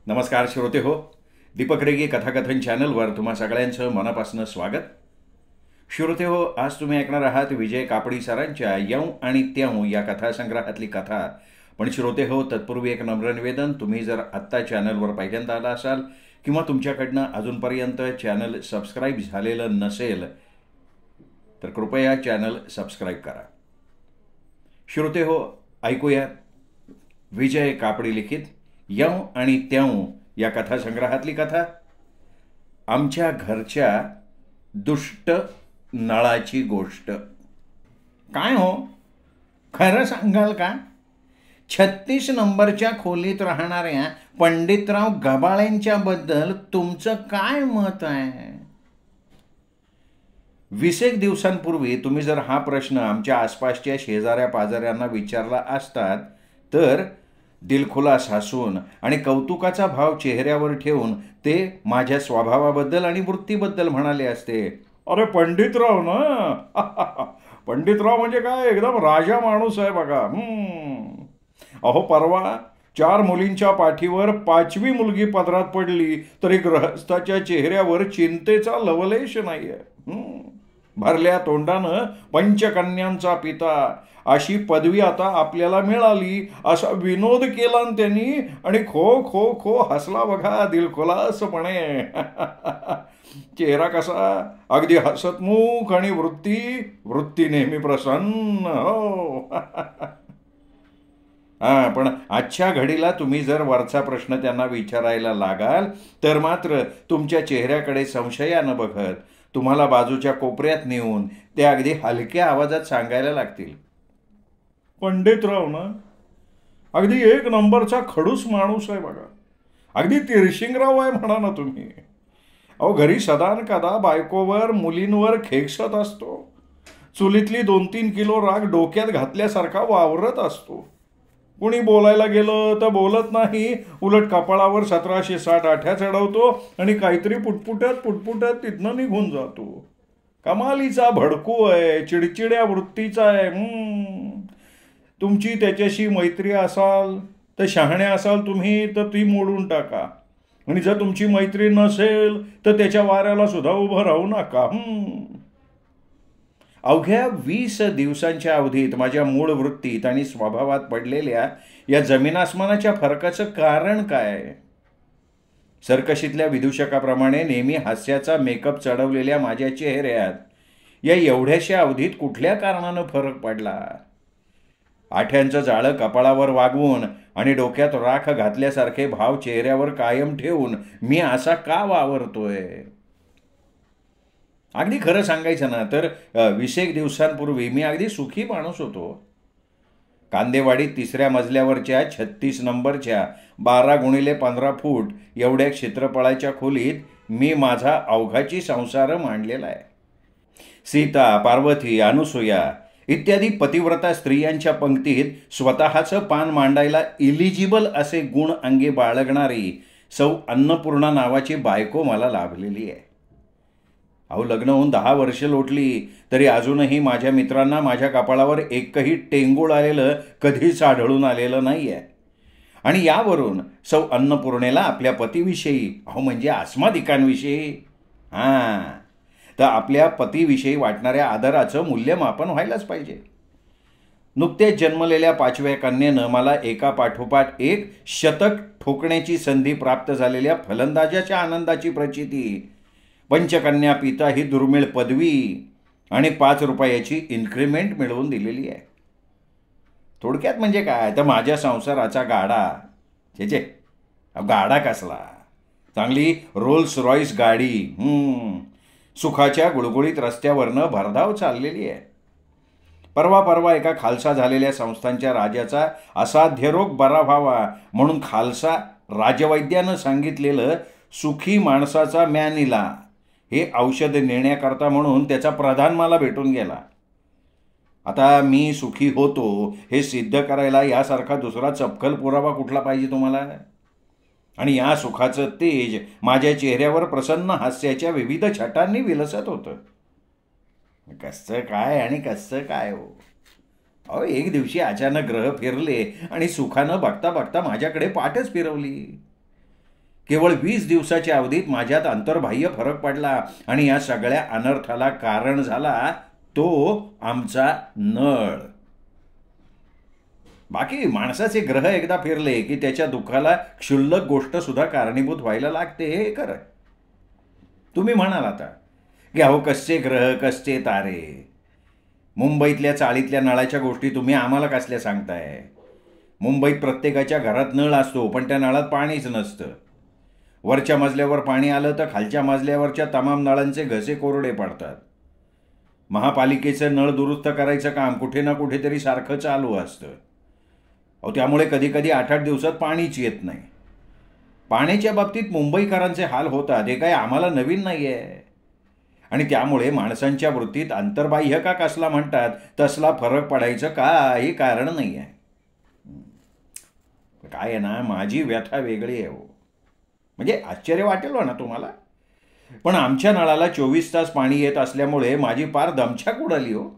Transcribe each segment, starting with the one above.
नमस्कार श्रोते हो, दीपक रेगे कथाकथन चॅनलवर तुम्हा सगळ्यांचं मनापासून स्वागत. श्रोते हो, आज तुम्ही ऐकणार आहात विजय कापडी सरांच्या यौ आणि त्यों या कथासंग्रहातली कथा. पण श्रोते हो, तत्पूर्वी एक नम्र निवेदन. तुम्ही जर आत्ता चॅनलवर पहिल्यांदा आला असाल किंवा तुमच्याकडनं अजूनपर्यंत चॅनल सबस्क्राईब झालेलं नसेल तर कृपया चॅनल सबस्क्राईब करा. श्रोते हो, ऐकूया विजय कापडी लिखित यौ आणि त्यों या कथासंग्रहातली कथा. आमच्या घरच्या दुष्ट नळाची गोष्ट. काय हो, खरं सांगाल का? 36 नंबरच्या खोलीत राहणाऱ्या पंडितराव गबाळेंच्याबद्दल तुमचं काय मत आहे? 20 दिवसांपूर्वी तुम्ही जर हा प्रश्न आमच्या आसपासच्या शेजाऱ्या पाजाऱ्यांना विचारला असतात तर दिलखुलास हसून आणि कौतुकाचा भाव चेहऱ्यावर ठेवून ते माझ्या स्वभावाबद्दल आणि वृत्तीबद्दल म्हणाले असते, अरे पंडितराव ना, पंडितराव म्हणजे काय एकदम राजा माणूस आहे बघा. अहो, परवा 4 मुलींच्या पाठीवर 5वी मुलगी पदरात पडली तरी गृहस्थाच्या चेहऱ्यावर चिंतेचा लवलेश नाहीये. भरल्या तोंडानं पंचकन्यांचा पिता अशी पदवी आता आपल्याला मिळाली असा विनोद केला त्यांनी आणि खो खो खो हसला बघा दिलखुलासपणे. चेहरा कसा, अगदी हसतमुख आणि वृत्ती नेहमी प्रसन्न. हो. पण आजच्या घडीला तुम्ही जर वरचा प्रश्न त्यांना विचारायला लागाल तर मात्र तुमच्या चेहऱ्याकडे संशयानं बघत तुम्हाला बाजूच्या कोपऱ्यात नेऊन ते अगदी हलक्या आवाजात सांगायला लागतील, पंडितराव ना अगदी 1 नंबरचा खडूस माणूस आहे बघा, अगदी तिरशिंगराव आहे म्हणा ना तुम्ही. अहो, घरी सदान कदा बायकोवर मुलींवर खेकसत असतो, चुलीतली 2-3 किलो राग डोक्यात घातल्यासारखा वावरत असतो. कुणी बोलायला गेलं तर बोलत नाही, उलट कपाळावर 1760 आठ्या चढवतो आणि काहीतरी पुटपुटत तिथनं निघून जातो. कमालीचा भडकू आहे, चिडचिड्या वृत्तीचा आहे. तुमची त्याच्याशी मैत्री असाल तर शहाण्या असाल तुम्ही तर ती मोडून टाका, आणि जर तुमची मैत्री नसेल तर त्याच्या वाऱ्याला सुद्धा उभं राहू नका. अवघ्या 20 दिवसांच्या अवधीत माझ्या मूळ वृत्तीत आणि स्वभावात पडलेल्या या जमीन आसमानाच्या फरकाचं कारण काय? सरकशीतल्या विदूषकाप्रमाणे नेहमी हास्याचा मेकअप चढवलेल्या माझ्या चेहऱ्यात या एवढ्याशा अवधीत कुठल्या कारणानं फरक पडला? आठ्यांचं जाळं कपाळावर वागवून आणि डोक्यात राख घातल्यासारखे भाव चेहऱ्यावर कायम ठेवून मी असा का वावरतोय? अगदी खरं सांगायचं ना तर 20 दिवसांपूर्वी मी अगदी सुखी माणूस होतो. कांदेवाडीत 3ऱ्या मजल्यावरच्या 36 नंबरच्या 12x15 फूट एवढ्या क्षेत्रफळाच्या खोलीत मी माझा अवघाची संसार मांडलेला आहे. सीता, पार्वती, अनुसूया इत्यादी पतिव्रता स्त्रियांच्या पंक्तीत स्वतःचं पान मांडायला इलिजिबल असे गुण अंगी बाळगणारी सौ अन्नपूर्णा नावाची बायको मला लाभलेली आहे. अहो, लग्न होऊन 10 वर्ष लोटली तरी अजूनही माझ्या मित्रांना माझ्या कपाळावर एकही टेंगूळ आलेलं कधीच आढळून आलेलं नाही आहे. आणि यावरून सौ अन्नपूर्णेला आपल्या पतीविषयी, अहो म्हणजे अस्मादिकांविषयी, तर आपल्या पतीविषयी वाटणाऱ्या आदराचं मूल्यमापन व्हायलाच पाहिजे. नुकत्याच जन्मलेल्या 5व्या कन्येनं मला एका पाठोपाठ एक शतक ठोकण्याची संधी प्राप्त झालेल्या फलंदाजाच्या आनंदाची प्रचिती, पंचकन्या पिता ही दुर्मिळ पदवी आणि 5 रुपयाची इन्क्रीमेंट मिळवून दिलेली आहे. थोडक्यात म्हणजे काय तर माझ्या संसाराचा गाडा, गाडा कसला, चांगली रोल्स रॉईस गाडी सुखाच्या गुळगुळीत रस्त्यावरनं भरधाव चाललेली आहे. परवा एका खालसा झालेल्या संस्थांच्या राजाचा असाध्य रोग बरा व्हावा म्हणून खालसा राजवैद्यानं सांगितलेलं सुखी माणसाचा मॅनिला हे औषध नेण्याकरता म्हणून त्याचा प्रधान मला भेटून गेला. आता मी सुखी होतो हे सिद्ध करायला यासारखा दुसरा चपखल पुरावा कुठला पाहिजे तुम्हाला? आणि या सुखाचं तेज माझ्या चेहऱ्यावर प्रसन्न हास्याच्या विविध छटांनी विलसत होतं. कसं काय आणि कसं काय हो? अहो, एक दिवशी अचानक ग्रह फिरले आणि सुखानं बघता बघता माझ्याकडे पाठच फिरवली. केवळ 20 दिवसाच्या अवधीत माझ्यात अंतर्बाह्य फरक पडला आणि या सगळ्या अनर्थाला कारण झाला तो आमचा नळ. बाकी माणसाचे ग्रह एकदा फिरले की त्याच्या दुःखाला क्षुल्लक गोष्ट सुद्धा कारणीभूत व्हायला लागते, हे खरं. तुम्ही म्हणाल आता की अहो कसे ग्रह कसे तारे, मुंबईतल्या चाळीतल्या नळाच्या गोष्टी तुम्ही आम्हाला कसल्या सांगताय. मुंबईत प्रत्येकाच्या घरात नळ असतो, पण त्या नळात पाणीच नसतं. वरच्या मजल्यावर पाणी आलं तर खालच्या मजल्यावरच्या तमाम नळांचे घसे कोरडे पडतात. महापालिकेचं नळ दुरुस्त करायचं काम कुठे ना कुठेतरी सारखं चालू असतं. अहो त्यामुळे कधी कधी 8-8 दिवसात पाणीच येत नाही. पाण्याच्या बाबतीत मुंबईकरांचे हाल होतात, हे काय आम्हाला नवीन नाही आहे. आणि त्यामुळे माणसांच्या वृत्तीत अंतर्बाह्य का कसला म्हणतात तसला फरक पडायचं काही कारण नाही आहे. काय आहे ना, माझी व्यथा वेगळी आहे हो. म्हणजे आश्चर्य वाटेल ना तुम्हाला, पण आमच्या नळाला 24 तास पाणी येत असल्यामुळे माझी पार दमछाक उडाली हो.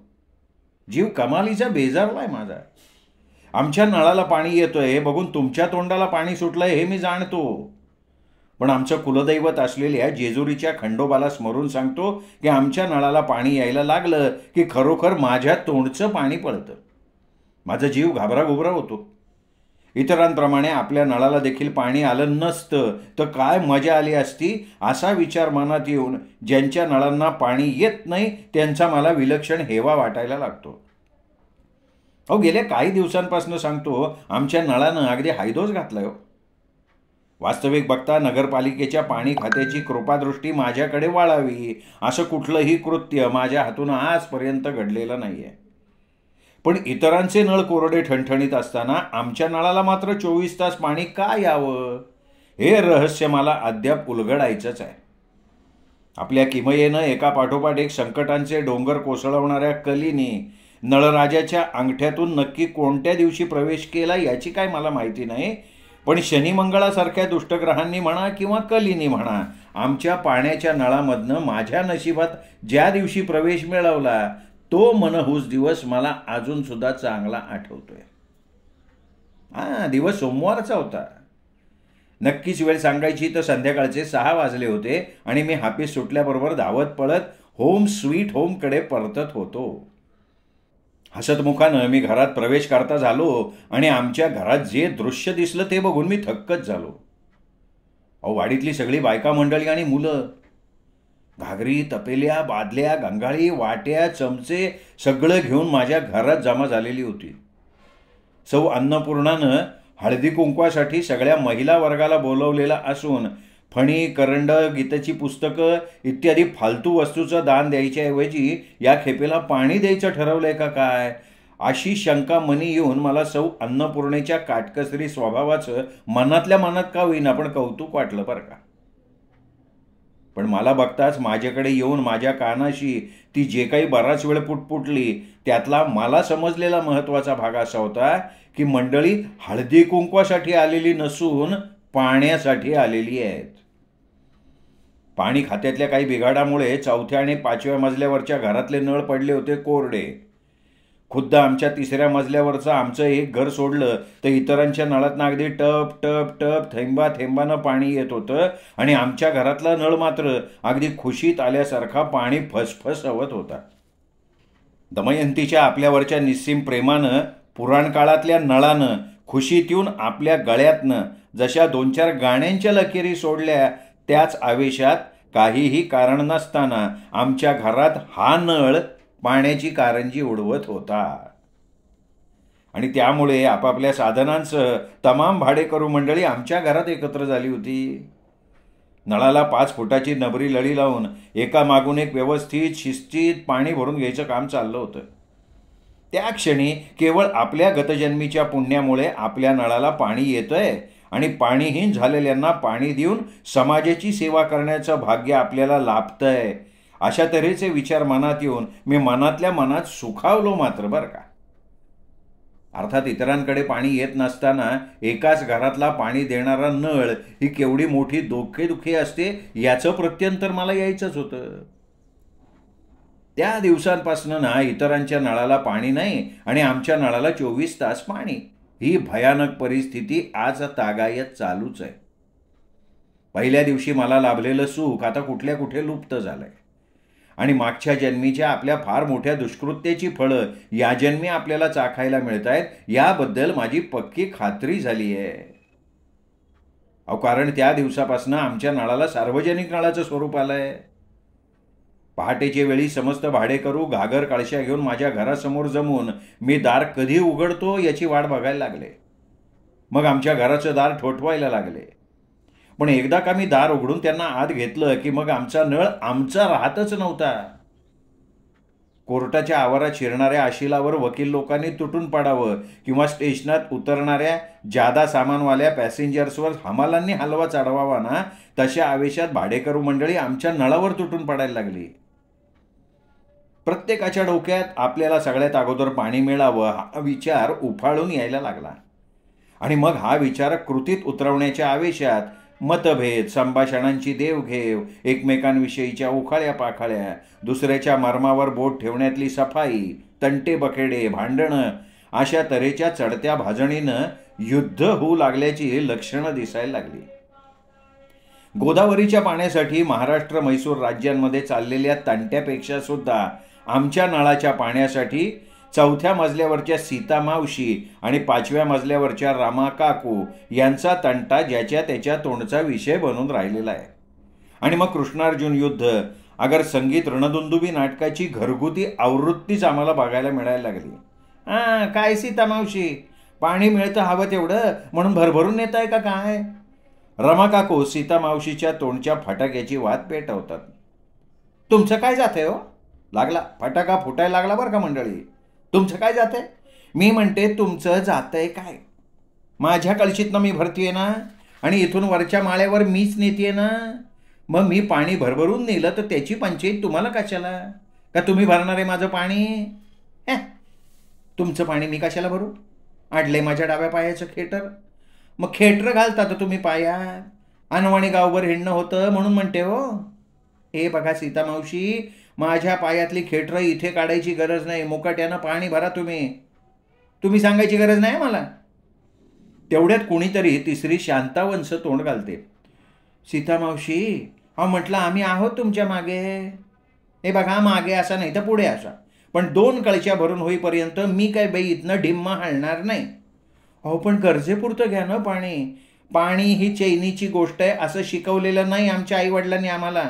जीव कमालीचा बेजारलाय माझा. आमच्या नळाला पाणी येतोय हे बघून तुमच्या तोंडाला पाणी सुटलंय हे मी जाणतो, पण आमचं कुलदैवत असलेल्या जेजुरीच्या खंडोबाला स्मरून सांगतो की आमच्या नळाला पाणी यायला लागलं की खरोखर माझ्या तोंडचं पाणी पळतं. माझा जीव घाबराघुबरा होतो. इतरांप्रमाणे आपल्या नळाला देखील पाणी आलं नसतं तर काय मजा आली असती असा विचार मनात येऊन ज्यांच्या नळांना पाणी येत नाही त्यांचा मला विलक्षण हेवा वाटायला लागतो. अहो गेल्या काही दिवसांपासून सांगतो आमच्या नळानं अगदी हायदोस घातलाय हो. वास्तविक बघता नगरपालिकेच्या पाणी खात्याची कृपादृष्टी माझ्याकडे वाळावी असं कुठलंही कृत्य माझ्या हातून आजपर्यंत घडलेलं नाहीये. पण इतरांचे नळ कोरडे ठणठणीत असताना आमच्या नळाला मात्र 24 तास पाणी का यावं हे रहस्य मला अद्याप उलगडायचंच आहे. आपल्या किमयेनं एका पाठोपाठ एक संकटांचे डोंगर कोसळवणाऱ्या कलीनी नळराजाच्या अंगठ्यातून नक्की कोणत्या दिवशी प्रवेश केला याची काय मला माहिती नाही, पण शनी मंगळासारख्या दुष्टग्रहांनी म्हणा किंवा कलीनी म्हणा आमच्या पाण्याच्या नळामधनं माझ्या नशिबात ज्या दिवशी प्रवेश मिळवला तो मनहूस दिवस मला अजून सुद्धा चांगला आठवतोय. दिवस सोमवारचा होता. नक्कीच वेळ सांगायची तर संध्याकाळचे 6 वाजले होते आणि मी हापीस सुटल्याबरोबर धावत पळत होम स्वीट होमकडे परतत होतो. हसतमुखानं मी घरात प्रवेश करता झालो आणि आमच्या घरात जे दृश्य दिसलं ते बघून मी थक्कच झालो. अहो वाडीतली सगळी बायका मंडळी आणि मुलं घागरी, तपेल्या, बादल्या, गंगाळी, वाट्या, चमचे सगळं घेऊन माझ्या घरात जमा झालेली होती. सौ अन्नपूर्णानं हळदी कुंकवासाठी सगळ्या महिला वर्गाला बोलवलेला असून फणी, करंड, गीतेची पुस्तकं इत्यादी फालतू वस्तूचं दान द्यायच्याऐवजी या खेपेला पाणी द्यायचं ठरवलंय का काय अशी शंका मनी येऊन मला सौ अन्नपूर्णेच्या काटकसरी स्वभावाचं मनातल्या मनात का होईना पण कौतुक वाटलं बरं का. पण मला बघताच माझ्याकडे येऊन माझ्या कानाशी ती जे काही बराच वेळ पुटपुटली त्यातला मला समजलेला महत्त्वाचा भाग असा होता की मंडळी हळदी कुंकवासाठी आलेली नसून पाण्यासाठी आलेली आहेत. पाणी खात्यातल्या काही बिघाडामुळे 4थ्या आणि 5व्या मजल्यावरच्या घरातले नळ पडले होते कोरडे. खुद्द आमच्या 3ऱ्या मजल्यावरचं आमचं एक घर सोडलं तर इतरांच्या नळातनं अगदी टप टप टप थेंबा थेंबानं पाणी येत होतं आणि आमच्या घरातला नळ मात्र अगदी खुशीत आल्यासारखा पाणी फसफसवत होता. दमयंतीच्या आपल्यावरच्या निस्सीम प्रेमानं पुराण काळातल्या नळानं खुशीत येऊन आपल्या गळ्यातनं जशा 2-4 गाण्यांच्या लकेरी सोडल्या त्याच आवेशात काहीही कारण नसताना आमच्या घरात हा नळ पाण्याची कारंजी उडवत होता. आणि त्यामुळे आपापल्या साधनांसह तमाम भाडेकरू मंडळी आमच्या घरात एकत्र झाली होती. नळाला 5 फुटाची नबरी लळी लावून एका मागून एक व्यवस्थित शिस्तीत पाणी भरून घ्यायचं काम चाललं होतं. त्या क्षणी केवळ आपल्या गतजन्मीच्या पुण्यामुळे आपल्या नळाला पाणी येतंय आणि पाणीहीन झालेल्यांना पाणी देऊन समाजाची सेवा करण्याचं भाग्य आपल्याला लाभतंय अशा तऱ्हेचे विचार मनात येऊन मी मनातल्या मनात सुखावलो मात्र बरं का. अर्थात इतरांकडे पाणी येत नसताना एकाच घरातला पाणी देणारा नळ ही केवढी मोठी दुःखी असते याचं प्रत्यंतर मला यायचंच होतं. त्या दिवसांपासून ना इतरांच्या नळाला पाणी नाही आणि आमच्या नळाला 24 तास पाणी ही भयानक परिस्थिती आज तागायत चालूच आहे. पहिल्या दिवशी मला लाभलेलं सुख आता कुठल्या कुठे लुप्त झालंय आणि मागच्या जन्मीच्या आपल्या फार मोठ्या दुष्कृत्याची फळं या जन्मी आपल्याला चाखायला मिळत आहेत याबद्दल माझी पक्की खात्री झाली आहे. अहो, कारण त्या दिवसापासून आमच्या नळाला सार्वजनिक नळाचं स्वरूप आलंय. पहाटेच्या वेळी समस्त भाडेकरू घागर कळशा घेऊन माझ्या घरासमोर जमून मी दार कधी उघडतो याची वाट बघायला लागले. मग आमच्या घराचं दार ठोठवायला लागले. पण एकदा का मी दार उघडून त्यांना आत घेतलं की मग आमचा नळ आमचा राहतच नव्हता. कोर्टाच्या आवारात शिरणाऱ्या आशिलावर वकील लोकांनी तुटून पडावं किंवा स्टेशनात उतरणाऱ्या जादा सामानवाल्या पॅसेंजर्सवर हमालांनी हलवा चढवावा ना, तशा आवेशात भाडेकरू मंडळी आमच्या नळावर तुटून पडायला लागली. प्रत्येकाच्या डोक्यात आपल्याला सगळ्यात अगोदर पाणी मिळावं हा विचार उफाळून यायला लागला. आणि मग हा विचार कृतीत उतरवण्याच्या आवेशात मतभेद, संभाषणांची देवघेव, एकमेकांविषयीच्या उखाळ्या पाखाळ्या, दुसऱ्याच्या मर्मावर बोट ठेवण्यातली सफाई, तंटे बखेडे, भांडणं अशा तऱ्हेच्या चढत्या भाजणीनं युद्ध होऊ लागल्याची लक्षणं दिसायला लागली. गोदावरीच्या पाण्यासाठी महाराष्ट्र मैसूर राज्यांमध्ये चाललेल्या तंट्यापेक्षा सुद्धा आमच्या नळाच्या पाण्यासाठी 4थ्या मजल्यावरच्या सीता मावशी आणि 5व्या मजल्यावरच्या रामा काकू यांचा तंटा ज्याच्या त्याच्या तोंडचा विषय बनून राहिलेला आहे. आणि मग कृष्णार्जुन युद्ध अगर संगीत रणदुंदुबी नाटकाची घरगुती आवृत्तीच आम्हाला बघायला मिळायला लागली. काय सीता मावशी, पाणी मिळतं हवं तेवढं म्हणून भरभरून नेताय का काय? रमा काकू सीता मावशीच्या तोंडच्या फटाक्याची वाद पेटवतात. तुमचं काय जातंय हो? लागला फटाका फुटायला लागला बरं का मंडळी. तुमचं काय जातंय? मी म्हणते तुमचं जातंय काय? माझ्या कळशीतनं मी भरतीये ना आणि इथून वरच्या माळ्यावर मीच नेतीये ना. मग मी पाणी भरभरून नेलं तर त्याची पंचायत तुम्हाला कशाला? का तुम्ही भरणार आहे माझं पाणी? तुमचं पाणी मी कशाला भरू? आडले माझ्या डाव्या पायाचं खेटर. मग खेटर घालता तर तुम्ही पायात. अनवाणी गावभर हिंडणं होतं म्हणून म्हणते हो. हे बघा सीता मावशी, माझ्या पायातली खेटर इथे काढायची गरज नाही. मुकाट्यानं पाणी भरा तुम्ही सांगायची गरज नाही मला. तेवढ्यात कोणीतरी तिसरी शांतावंश तोंड घालते. सीता मावशी, म्हटलं आम्ही आहोत तुमच्या मागे. हे बघा, मागे असा नाही तर पुढे असा, पण 2 कळशा भरून होईपर्यंत मी काय बाई इथनं डिम्मा हालणार नाही. पण गरजेपुरतं घ्या ना पाणी. पाणी ही चैनीची गोष्ट आहे असं शिकवलेलं नाही आमच्या आईवडिलांनी आम्हाला.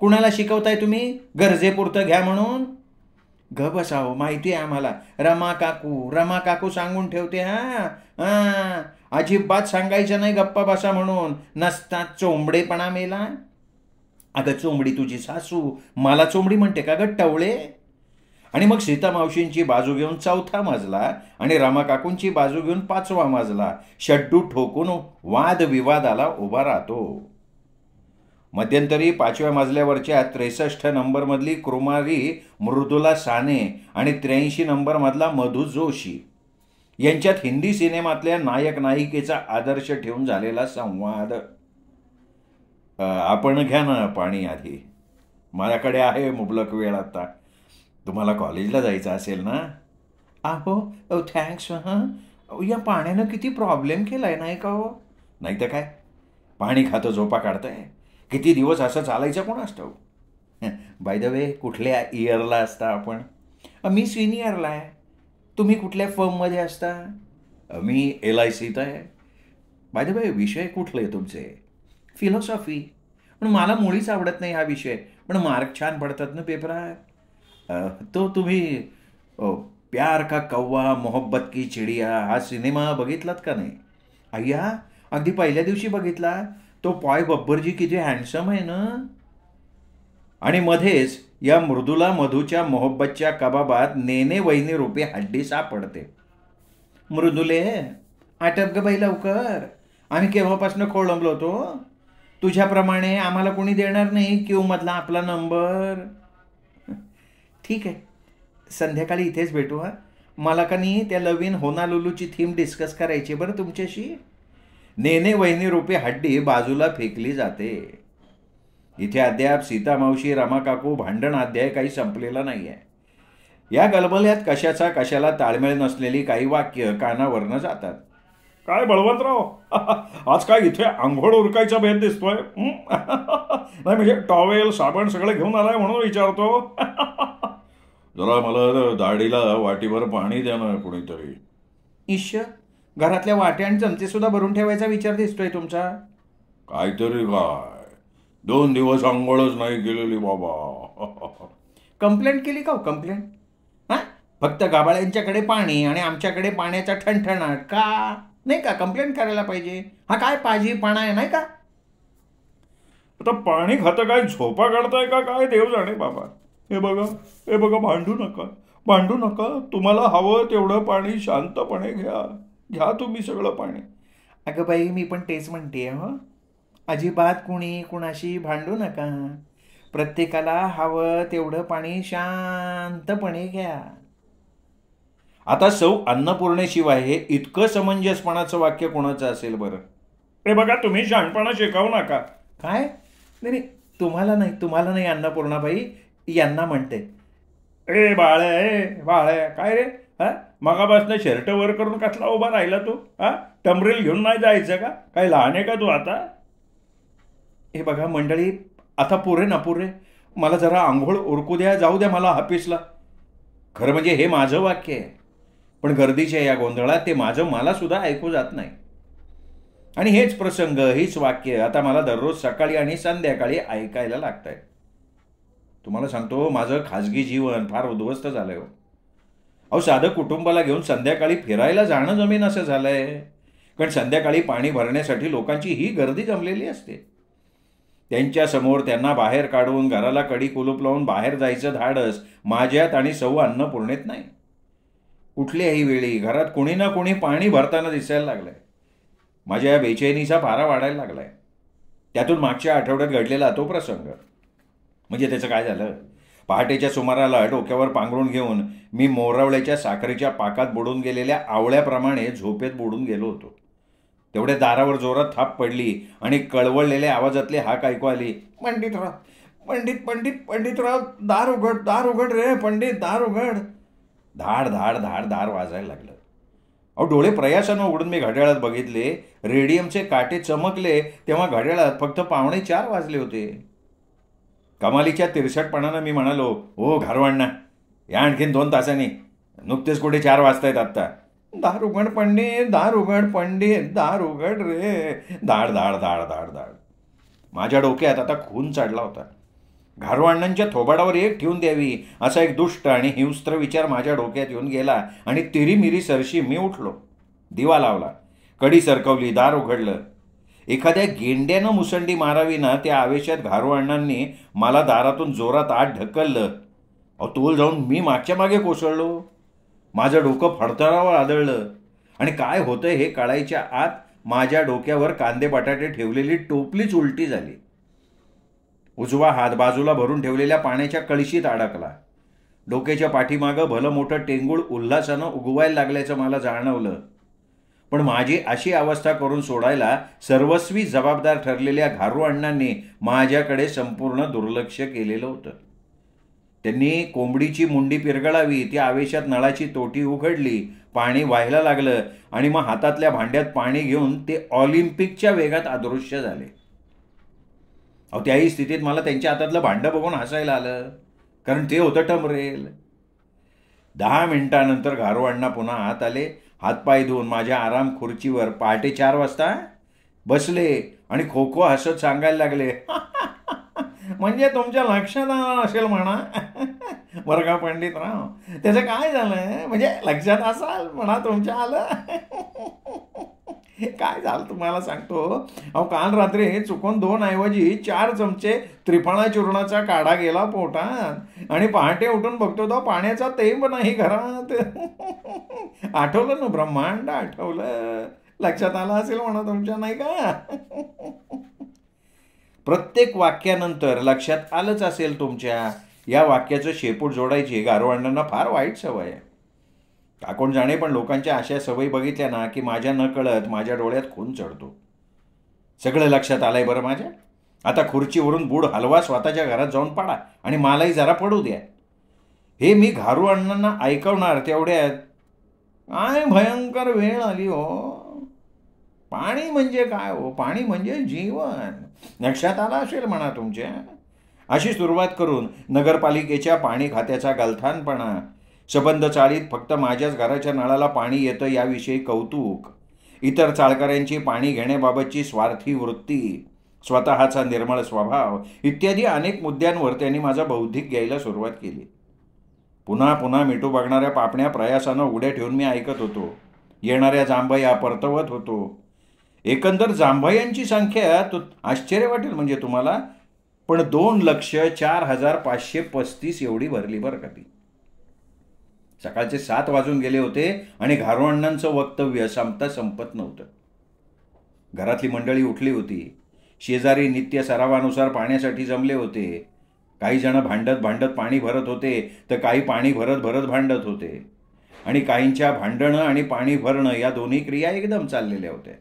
कुणाला शिकवताय तुम्ही गरजेपुरतं घ्या म्हणून? ग बसावं, माहिती आहे आम्हाला. रमा काकू सांगून ठेवते. अजिबात सांगायचं नाही गप्पा बसा म्हणून. नसता चोंबडेपणा मेला. अगं चोंबडी तुझी सासू मला चोंबडी म्हणते का ग टवळे? आणि मग सीता मावशींची बाजू घेऊन 4था मजला आणि रमा काकूंची बाजू घेऊन 5वा मजला शड्डू ठोकून वादविवादाला उभा राहतो. मध्यंतरी 5व्या मजल्यावरच्या 63 नंबरमधली कुमारी मृदुला साने आणि 83 नंबरमधला मधु जोशी यांच्यात हिंदी सिनेमातल्या नायक नायिकेचा आदर्श ठेवून झालेला संवाद. आपण घ्या ना पाणी आधी, माझ्याकडे आहे मुबलक वेळ. आता तुम्हाला कॉलेजला जायचं असेल ना? थँक्स. या पाण्यानं किती प्रॉब्लेम केलाय नाही का हो? नाही तर काय, पाणी खातं झोपा काढताय. किती दिवस असं चालायचं कोणास ठाऊक. बाय द वे, कुठल्या इयरला असता आपण? मी सिनियरला आहे. तुम्ही कुठल्या फर्ममध्ये असता? मी LICत आहे. बाय द वे, विषय कुठले तुमचे? फिलॉसॉफी. पण मला मुळीच आवडत नाही हा विषय, पण मार्क छान पडतात ना पेपरात. तो तुम्ही प्यार का कौवा मोहब्बत की चिडिया हा सिनेमा बघितलात का नाही? अय्या, अगदी पहिल्या दिवशी बघितला. तो पॉय बब्बरजी किती हँडसम आहे ना. आणि मध्येच या मृदुला मधूच्या मोहब्बतच्या कबाबात नेने वहिनी रूपी हड्डी सापडते. मृदुले, आटप ग बाई लवकर. आम्ही केव्हापासून खोळंबलो होतो. तुझ्याप्रमाणे आम्हाला कोणी देणार नाही क्यू मधला आपला नंबर. ठीक आहे, संध्याकाळी इथेच भेटू. मला का नाही त्या नवीन होनालुलूची थीम डिस्कस करायची बरं तुमच्याशी. नेने वहिनी रूपी हड्डी बाजूला फेकली जाते. इथे अद्याप सीता मावशी रमा काकू भांडण अध्याय काही संपलेला नाही आहे. या गलबल्यात कशाचा कशाला ताळमेळ नसलेली काही वाक्य कानावरनं जातात. काय बळवंतराव, आज काय इथे आंघोळ उरकायचा भेद दिसतोय? नाही म्हणजे टॉवेल साबण सगळं घेऊन आलाय म्हणून विचारतो. जरा मला दाढीला वाटीभर पाणी द्या ना कुणीतरी. ईश्य, घरातल्या वाट्या आणि चमचे सुद्धा भरून ठेवायचा विचार दिसतोय तुमचा. काहीतरी काय, 2 दिवस आंघोळच नाही केलेली बाबा. कंप्लेंट केली का हो कंप्लेंट? हां, फक्त गाभाळ्यांच्याकडे पाणी आणि आमच्याकडे पाण्याचा ठणठणाट का नाही का? कंप्लेंट करायला पाहिजे. हा काय पाजीपणा आहे नाही का? आता पाणी खातं काय झोपा काढताय का काय देव जाणे बाबा. हे बघा, भांडू नका. तुम्हाला हवं तेवढं पाणी शांतपणे घ्या तुम्ही सगळं पाणी. अगं बाई, मी पण तेच म्हणते हो. अजिबात कुणाशी भांडू नका. प्रत्येकाला हवं तेवढं पाणी शांतपणे घ्या. आता सौ अन्नपूर्णेशिवाय हे इतकं समंजसपणाचं वाक्य कोणाचं असेल बरं? हे बघा, तुम्ही शहाणपणा शिकवू नका. काय? नाही, तुम्हाला नाही अन्नपूर्णाबाई, यांना म्हणते. ए बाळे काय रे? हा, मगापासून शर्ट वर करून कसला उभा राहिला तू? हा, टमरेल घेऊन नाही जायचं का? काय लहान आहे का तू आता? हे बघा मंडळी, आता पुरे मला जरा आंघोळ उरकू द्या, जाऊ द्या मला ऑफिसला. खरं म्हणजे हे माझं वाक्य आहे, पण गर्दीच्या या गोंधळात ते मला सुद्धा ऐकू जात नाही. आणि हेच प्रसंग, हीच वाक्य आता मला दररोज सकाळी आणि संध्याकाळी ऐकायला लागत आहेत. तुम्हाला सांगतो, माझं खाजगी जीवन फार उद्ध्वस्त झालंय हो. अहो, साधं कुटुंबाला घेऊन संध्याकाळी फिरायला जाणं जमीन असं झालंय. कारण संध्याकाळी पाणी भरण्यासाठी लोकांची ही गर्दी जमलेली असते. त्यांच्यासमोर त्यांना बाहेर काढून घराला कडी कुलूप लावून बाहेर जायचं धाडस माझ्यात आणि सौ अन्नपूर्णेत नाही. कुठल्याही वेळी घरात कोणी ना कोणी पाणी भरताना दिसायला लागलंय. माझ्या या बेचैनीचा पारा वाढायला लागलाय. त्यातून मागच्या आठवड्यात घडलेला तो प्रसंग. म्हणजे त्याचं काय झालं, पहाटेच्या सुमाराला डोक्यावर पांघरून घेऊन मी मोरावळ्याच्या साखरेच्या पाकात बुडून गेलेल्या आवळ्याप्रमाणे झोपेत बुडून गेलो होतो. तेवढ्या दारावर जोरात थाप पडली आणि कळवळलेल्या आवाजातले हाक ऐकू आली. पंडितराव, दार उघड रे पंडित, दार उघड. धाड धाड धाड दार वाजायला लागलं. अहो, डोळे प्रयासानं उघडून मी घड्याळात बघितले. रेडियमचे काटे चमकले तेव्हा घड्याळात फक्त 3:45 वाजले होते. कमालीच्या तिरसटपणानं मी म्हणालो, हो घरवाण्णा, या आणखीन 2 तासांनी. नुकतेच कुठे 4 वाजतायत आत्ता. दार उघड पंडित, दार उघड पंडित, दार उघड रे. धाड धाड धाड धाड धाड. माझ्या डोक्यात आता खून चढला होता. घरवाण्णांच्या थोबाडावर एक ठेवून द्यावी असा एक दुष्ट आणि हिंस्त्र विचार माझ्या डोक्यात येऊन गेला आणि तिरीमिरी सरशी मी उठलो. दिवा लावला, कडी सरकवली, दार उघडलं. एखाद्या गेंड्यानं मुसंडी मारावी ना त्या आवेशात घरवाण्णांनी मला दारातून जोरात आत ढकललं. अहो, तोल जाऊन मी मागच्या मागे कोसळलो. माझं डोकं फडतरावर आदळलं आणि काय होतंय हे कळायच्या आत माझ्या डोक्यावर कांदे बटाटे ठेवलेली टोपलीच उलटी झाली. उजवा हात बाजूला भरून ठेवलेल्या पाण्याच्या कळशीत अडकला. डोक्याच्या पाठीमागं भलं मोठं टेंगूळ उल्हासानं उगवायला लागल्याचं मला जाणवलं. पण माझी अशी अवस्था करून सोडायला सर्वस्वी जबाबदार ठरलेल्या घारूअण्णांनी माझ्याकडे संपूर्ण दुर्लक्ष केलेलं होतं. त्यांनी कोंबडीची मुंडी पिरगळावी त्या आवेशात नळाची तोटी उघडली, पाणी व्हायला लागलं आणि मग हातातल्या भांड्यात पाणी घेऊन ते ऑलिम्पिकच्या वेगात अदृश्य झाले. अहो, त्याही स्थितीत मला त्यांच्या हातातलं भांडं बघून हसायला आलं, कारण ते होतं टमरेल. 10 मिनिटानंतर घारूअण्णा पुन्हा आत आले. हातपाय धुवून माझ्या आराम खुर्चीवर पहाटे 4 वाजता बसले आणि खो खो हसत सांगायला लागले, म्हणजे तुमच्या लक्षात आलं असेल म्हणा बरं का पंडितराव. त्याचं काय झालं म्हणजे लक्षात असाल म्हणा तुमच्या आलं. काय झालं तुम्हाला सांगतो. अहो, काल रात्री चुकून 2 ऐवजी 4 चमचे त्रिफळा चूर्णाचा काढा गेला पोटात आणि पहाटे उठून बघतो तो पाण्याचा थेंब नाही घरात. आठवलं ना, ब्रह्मांड आठवलं. लक्षात आलं असेल म्हणा तुमच्या, नाही का? प्रत्येक वाक्यानंतर लक्षात आलंच असेल तुमच्या या वाक्याचं शेपूट जोडायची घारूअण्णांना फार वाईट सवय आहे. का कोण जाणे, पण लोकांच्या अशा सवयी बघितल्या ना की माझ्या नकळत माझ्या डोळ्यात खून चढतो. सगळं लक्षात आलंय बरं माझ्या. आता खुर्चीवरून बूड हलवा, स्वतःच्या घरात जाऊन पडा आणि मलाही जरा पडू द्या. हे मी घारूअण्णांना ऐकवणार तेवढ्यात काय भयंकर वेळ आली हो. पाणी म्हणजे काय हो, पाणी म्हणजे जीवन. लक्षात आलं असेल म्हणा तुमच्या. अशी सुरुवात करून नगरपालिकेच्या पाणी खात्याचा गलथानपणा, सबंध चाळीत फक्त माझ्याच घराच्या नळाला पाणी येतं याविषयी कौतुक, इतर चाळकऱ्यांची पाणी घेण्याबाबतची स्वार्थी वृत्ती, स्वतःचा निर्मळ स्वभाव इत्यादी अनेक मुद्द्यांवर त्यांनी माझा बौद्धिक घ्यायला सुरुवात केली. पुन्हा पुन्हा मिठू बघणाऱ्या पापण्या प्रयासानं उड्या ठेवून मी ऐकत होतो. येणाऱ्या जांभया परतवत होतो. एकंदर जांभयांची संख्या तो आश्चर्य वाटेल म्हणजे तुम्हाला, पण 2,04,535 एवढी भरली बरं का ती. सकाळचे 7 वाजून गेले होते आणि घारवण्णांचं वक्तव्य संपता संपत नव्हतं. घरातली मंडळी उठली होती. शेजारी नित्य सरावानुसार पाण्यासाठी जमले होते. काही जण भांडत भांडत पाणी भरत होते, तर काही पाणी भरत भरत भांडत होते. आणि काहींच्या भांडणं आणि पाणी भरणं या दोन्ही क्रिया एकदम चाललेल्या होत्या.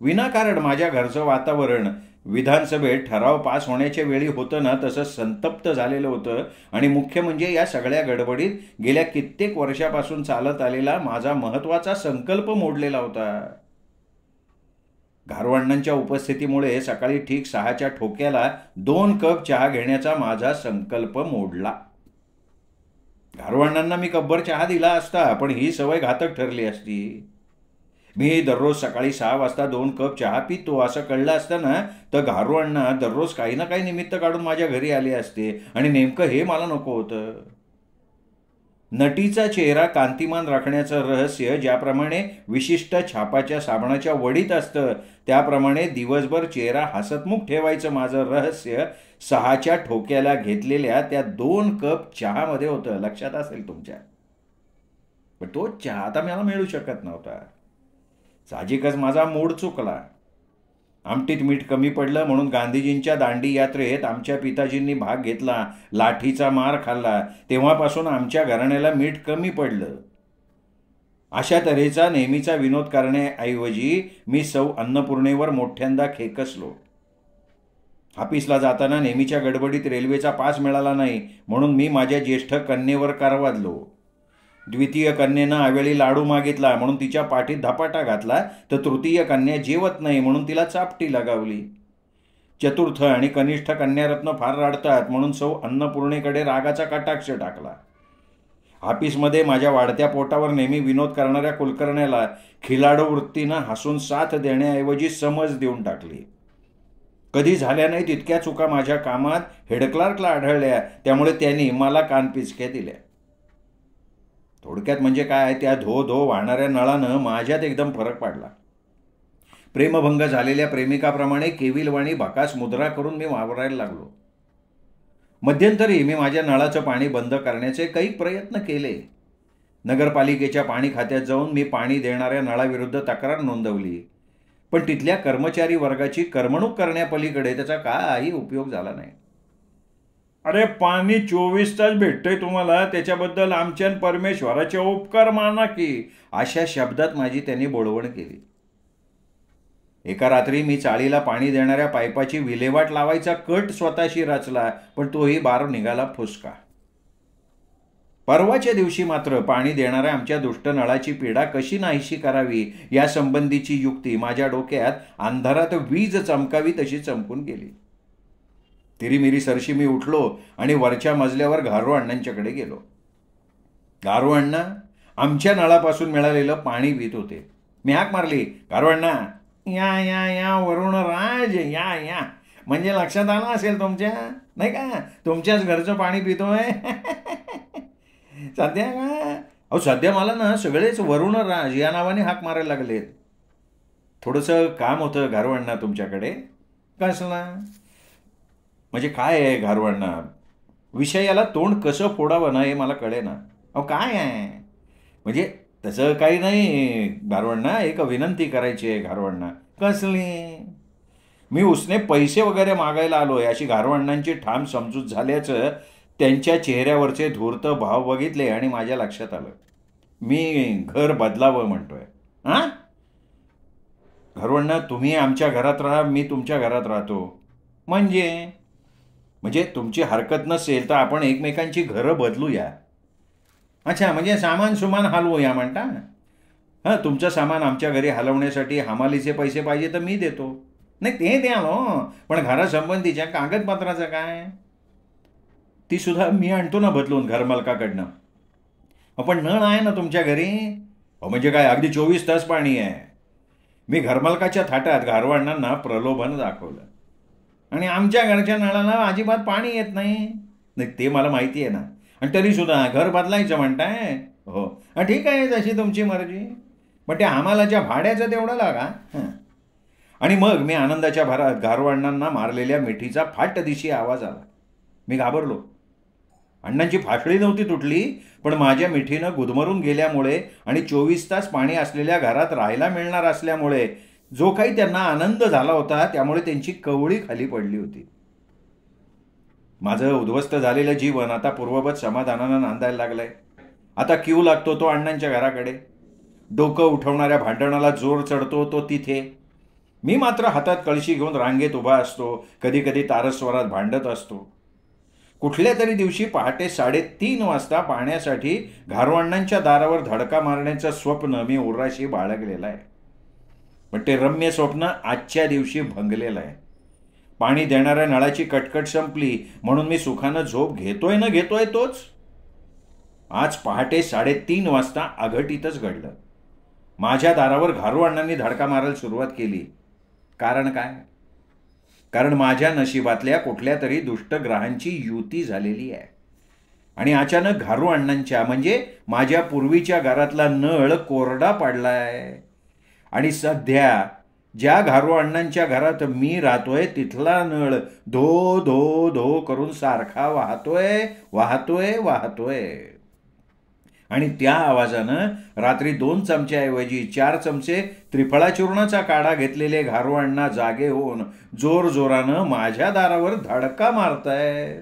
विनाकारण माझ्या घरचं वातावरण विधानसभेत ठराव पास होण्याच्या वेळी होतं ना तसं संतप्त झालेलं होतं. आणि मुख्य म्हणजे या सगळ्या गडबडीत गेल्या कित्येक वर्षापासून चालत आलेला माझा महत्त्वाचा संकल्प मोडलेला होता. घारवण्णांच्या उपस्थितीमुळे सकाळी ठीक 6च्या ठोक्याला 2 कप चहा घेण्याचा माझा संकल्प मोडला. घारवण्णांना मी कब्बर चहा दिला असता, पण ही सवय घातक ठरली असती. मी दररोज सकाळी 6 वाजता 2 कप चहा पितो असं कळलं असतं ना, तर घारवण्णा दररोज काही ना काही निमित्त काढून माझ्या घरी आले असते. आणि नेमकं हे मला नको होतं. नटीचा चेहरा कांतिमान राखण्याचं रहस्य ज्याप्रमाणे विशिष्ट छापाच्या साबणाच्या वडीत असतं, त्याप्रमाणे दिवसभर चेहरा हसतमुख ठेवायचं माझं रहस्य 6च्या ठोक्याला घेतलेल्या त्या 2 कप चहामध्ये होतं. लक्षात असेल तुमच्या. पण तो चहा आता मला मिळू शकत नव्हता. साहजिकच माझा मूड चुकला. आमटीत मीठ कमी पडलं म्हणून गांधीजींच्या दांडी यात्रेत आमच्या पिताजींनी भाग घेतला, लाठीचा मार खाल्ला. तेव्हापासून आमच्या घराण्याला मीठ कमी पडलं. अशा तऱ्हेचा नेहमीचा विनोद करण्याऐवजी मी सौ अन्नपूर्णेवर मोठ्यांदा खेकसलो. ऑफिसला जाताना नेहमीच्या गडबडीत रेल्वेचा पास मिळाला नाही म्हणून मी माझ्या ज्येष्ठ कन्येवर कारवादलो. द्वितीय कन्येनं अवेळी लाडू मागितला म्हणून तिच्या पाठीत धपाटा घातला, तर तृतीय कन्या जेवत नाही म्हणून तिला चापटी लगावली. चतुर्थ आणि कनिष्ठ कन्यारत्न फार रडतात म्हणून सौ अन्नपूर्णेकडे रागाचा कटाक्ष टाकला. ऑफिसमध्ये माझ्या वाढत्या पोटावर नेहमी विनोद करणाऱ्या कुलकर्ण्याला खिलाडू वृत्तीनं हसून साथ देण्याऐवजी समज देऊन टाकली. कधी झाल्या नाही तितक्या चुका माझ्या कामात हेडक्लार्कला आढळल्या, त्यामुळे त्यांनी मला कानपिचक्या दिल्या. थोडक्यात म्हणजे काय, त्या धो धो वाहणाऱ्या नळानं माझ्यात एकदम फरक पडला. प्रेमभंग झालेल्या प्रेमिकाप्रमाणे केविलवाणी भकास मुद्रा करून मी वावरायला लागलो. मध्यंतरी मी माझ्या नळाचं पाणी बंद करण्याचे काही प्रयत्न केले. नगरपालिकेच्या पाणी खात्यात जाऊन मी पाणी देणाऱ्या नळाविरुद्ध तक्रार नोंदवली, पण तिथल्या कर्मचारी वर्गाची करमणूक करण्यापलीकडे त्याचा काही उपयोग झाला नाही. अरे पाणी 24 तास भेटतंय तुम्हाला, त्याच्याबद्दल आमच्या परमेश्वराचे उपकार माना की, अशा शब्दात माझी त्यांनी बोळवण केली. एका रात्री मी चाळीला पाणी देणाऱ्या पाईपाची विल्हेवाट लावायचा कट स्वतःशी रचला, पण तोही बार निघाला फुसका. परवाच्या दिवशी मात्र पाणी देणाऱ्या आमच्या दुष्ट नळाची पीडा कशी नाहीशी करावी यासंबंधीची युक्ती माझ्या डोक्यात अंधारात वीज चमकावी तशी चमकून गेली. तिरीमिरी सरशी मी उठलो आणि वरच्या मजल्यावर घारू अण्णांच्याकडे गेलो. घारू अण्णा आमच्या नळापासून मिळालेलं पाणी पित होते. मी हाक मारली, घारू अण्णा या या या वरुण राज या या. म्हणजे लक्षात आलं असेल तुमच्या, नाही का, तुमच्याच घरचं पाणी पितोय. सध्या का अहो सध्या मला ना सगळेच वरुण राज या नावाने हाक मारायला लागलेत. थोडंसं काम होतं घारू अण्णा तुमच्याकडे. कसला म्हणजे काय आहे घारू अण्णा, विषयाला तोंड कसं फोडावं ना हे मला कळे ना. अहो काय आहे म्हणजे तसं काही नाही घारू अण्णा, एक विनंती करायची आहे घारू अण्णा. कसली? मी उसने पैसे वगैरे मागायला आलोय अशी घारू अण्णांची ठाम समजूत झाल्याचं त्यांच्या चेहऱ्यावरचे धूर्त भाव बघितले आणि माझ्या लक्षात आलं. मी घर बदलावं म्हणतोय. हां घारू अण्णा, तुम्ही आमच्या घरात राहा, मी तुमच्या घरात राहतो. म्हणजे तुमची हरकत नसेल तर आपण एकमेकांची घरं बदलूया. अच्छा, म्हणजे सामान सुमान हलवूया म्हणता. हां, तुमचं सामान आमच्या घरी हलवण्यासाठी हमालीचे पैसे पाहिजे तर मी देतो. नाही ते द्या हो, पण घरासंबंधीच्या कागदपत्राचं काय? ती सुद्धा मी आणतो ना बदलून घरमालकाकडनं. पण नळ आहे ना तुमच्या घरी? म्हणजे काय अगदी 24 तास पाणी आहे. मी घरमालकाच्या थाटात गारवाण्णांना प्रलोभन दाखवलं आणि आमच्या घरच्या नळाला अजिबात पाणी येत नाही. नाही ते मला माहिती आहे ना, आणि तरी सुद्धा घर बदलायचं म्हणताय? हो, ठीक आहे, जशी तुमची मर्जी. पण त्या आम्हालाच्या भाड्याचं तेवढं लागा. आणि मग मी आनंदाच्या भरात गारवाण्णांना मारलेल्या मिठीचा फाटदिशी आवाज आला. मी घाबरलो. अण्णांची फाटली नव्हती तुटली, पण माझ्या मिठीनं गुदमरून गेल्यामुळे आणि 24 तास पाणी असलेल्या घरात राहायला मिळणार असल्यामुळे जो काही त्यांना आनंद झाला होता, त्यामुळे त्यांची कवळी खाली पडली होती. माझं उद्ध्वस्त झालेलं जीवन आता पूर्ववत समाधानानं नांदायला लागलंय. आता क्यू लागतो तो अण्णांच्या घराकडे. डोकं उठवणाऱ्या भांडणाला जोर चढतो तो तिथे. मी मात्र हातात कळशी घेऊन रांगेत उभा असतो. कधी कधी तारस्वरात भांडत असतो. कुठल्या तरी दिवशी पहाटे 3:30 वाजता पाहण्यासाठी घारवाण्णांच्या दारावर धडका मारण्याचं स्वप्न मी उराशी बाळगलेलं आहे. पण ते रम्य स्वप्न आजच्या दिवशी भंगलेलं आहे. पाणी देणाऱ्या नळाची कटकट संपली म्हणून मी सुखानं झोप घेतोय तोच आज पहाटे 3:30 वाजता अघटितच घडलं. माझ्या दारावर घारवाण्णांनी धडका मारायला सुरुवात केली. कारण काय? कारण माझ्या नशिबातल्या कुठल्या तरी दुष्ट ग्रहांची युती झालेली आहे आणि अचानक घारवाण्णांच्या म्हणजे माझ्या पूर्वीच्या घरातला नळ कोरडा पडलाय. आणि सध्या ज्या घारवाण्णांच्या घरात मी राहतोय तिथला नळ धो धो धो करून सारखा वाहतोय. आणि त्या आवाजानं रात्री 2 चमच्याऐवजी 4 चमचे त्रिफळा चूर्णाचा काढा घेतलेले घारवाण्णा जागे होऊन जोरजोरानं माझ्या दारावर धडका मारताय.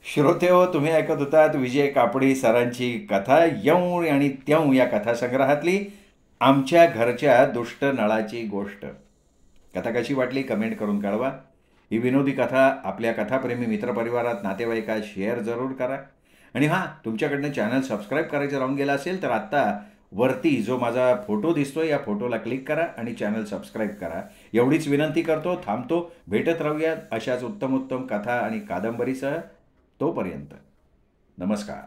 श्रोते हो, तुम्ही ऐकत होतात विजय कापडी सरांची कथा यऊ आणि त्यऊ या कथासंग्रहातली आमच्या घरच्या दुष्ट नळाची गोष्ट. कथा कशी वाटली कमेंट करून कळवा. ही विनोदी कथा आपल्या कथाप्रेमी मित्रपरिवारात नातेवाईकात शेअर जरूर करा. आणि हां, तुमच्याकडनं चॅनल सबस्क्राईब करायचं राहून गेलं असेल तर आत्ता वरती जो माझा फोटो दिसतोय या फोटोला क्लिक करा आणि चॅनल सबस्क्राईब करा. एवढीच विनंती करतो. थांबतो. भेटत राहूयात अशाच उत्तम कथा आणि कादंबरीसह. तोपर्यंत नमस्कार.